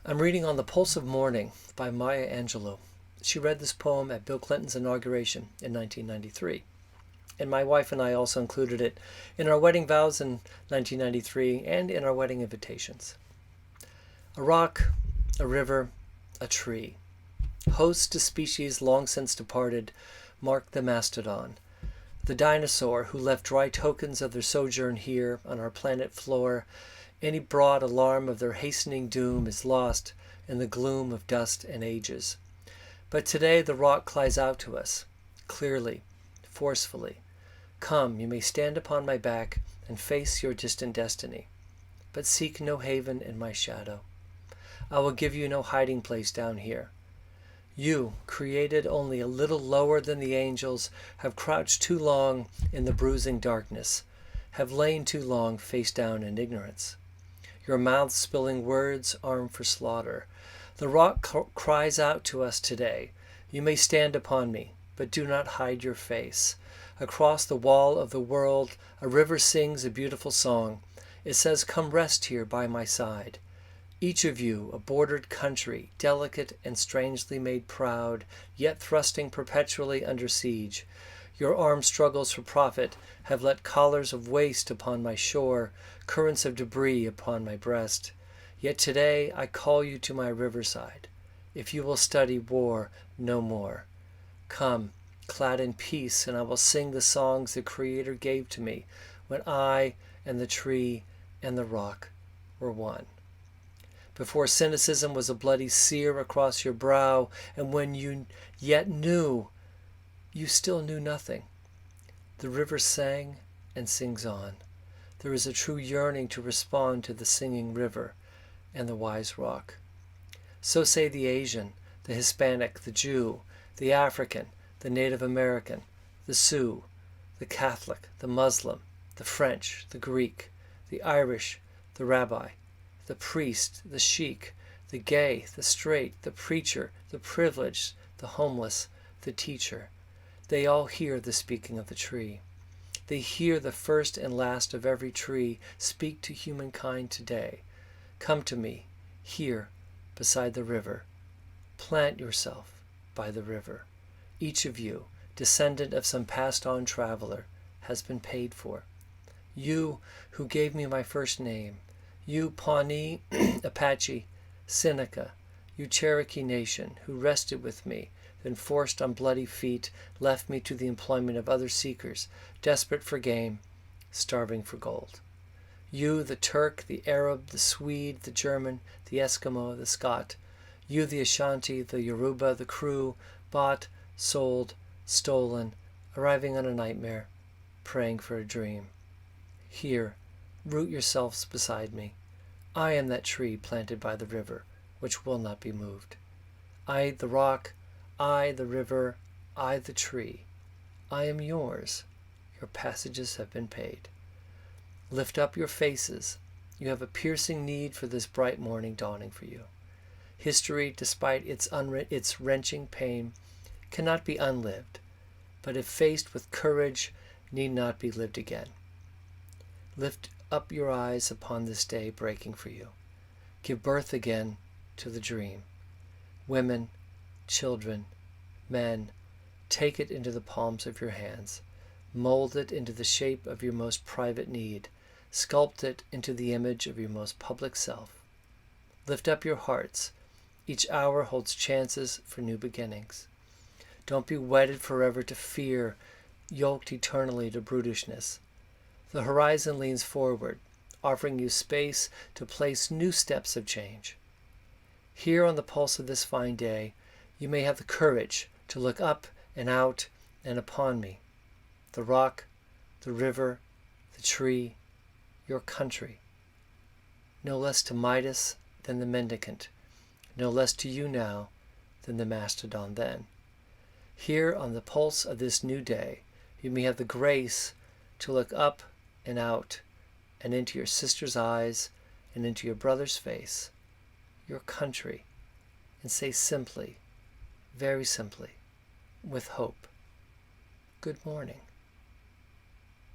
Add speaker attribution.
Speaker 1: I'm reading On the Pulse of Morning by Maya Angelou. She read this poem at Bill Clinton's inauguration in 1993. And my wife and I also included it in our wedding vows in 1993 and in our wedding invitations. A rock, a river, a tree. Host to species long since departed mark the mastodon, the dinosaur who left dry tokens of their sojourn here on our planet floor. Any broad alarm of their hastening doom is lost in the gloom of dust and ages. But today the rock cries out to us, clearly, forcefully. Come, you may stand upon my back and face your distant destiny, but seek no haven in my shadow. I will give you no hiding place down here. You, created only a little lower than the angels, have crouched too long in the bruising darkness, have lain too long face down in ignorance. Your mouth spilling words armed for slaughter. The rock cries out to us today, you may stand upon me, but do not hide your face. Across the wall of the world, a river sings a beautiful song. It says, come rest here by my side. Each of you, a bordered country, delicate and strangely made proud, yet thrusting perpetually under siege. Your armed struggles for profit have let collars of waste upon my shore, currents of debris upon my breast. Yet today I call you to my riverside, if you will study war no more. Come, clad in peace, and I will sing the songs the Creator gave to me when I and the tree and the rock were one. Before cynicism was a bloody sear across your brow, and when you yet knew, you still knew nothing. The river sang and sings on. There is a true yearning to respond to the singing river and the wise rock. So say the Asian, the Hispanic, the Jew, the African, the Native American, the Sioux, the Catholic, the Muslim, the French, the Greek, the Irish, the rabbi, the priest, the sheik, the gay, the straight, the preacher, the privileged, the homeless, the teacher. They all hear the speaking of the tree. They hear the first and last of every tree speak to humankind today. Come to me, here, beside the river. Plant yourself by the river. Each of you, descendant of some passed-on traveler, has been paid for. You who gave me my first name, you Pawnee, Apache, Seneca, you Cherokee Nation who rested with me, then forced on bloody feet, left me to the employment of other seekers, desperate for game, starving for gold. You, the Turk, the Arab, the Swede, the German, the Eskimo, the Scot, you, the Ashanti, the Yoruba, the Kru, bought, sold, stolen, arriving on a nightmare, praying for a dream. Here, root yourselves beside me. I am that tree planted by the river, which will not be moved. I, the rock, I, the river, I, the tree. I am yours. Your passages have been paid. Lift up your faces. You have a piercing need for this bright morning dawning for you. History, despite its wrenching pain, cannot be unlived, but if faced with courage, need not be lived again. Lift up your eyes upon this day breaking for you. Give birth again to the dream. Women, children, men, take it into the palms of your hands. Mold it into the shape of your most private need. Sculpt it into the image of your most public self. Lift up your hearts. Each hour holds chances for new beginnings. Don't be wedded forever to fear, yoked eternally to brutishness. The horizon leans forward, offering you space to place new steps of change. Here on the pulse of this fine day, you may have the courage to look up and out and upon me, the rock, the river, the tree, your country. No less to Midas than the mendicant, no less to you now than the mastodon then. Here on the pulse of this new day, you may have the grace to look up and out and into your sister's eyes and into your brother's face, your country, and say simply, very simply, with hope, good morning.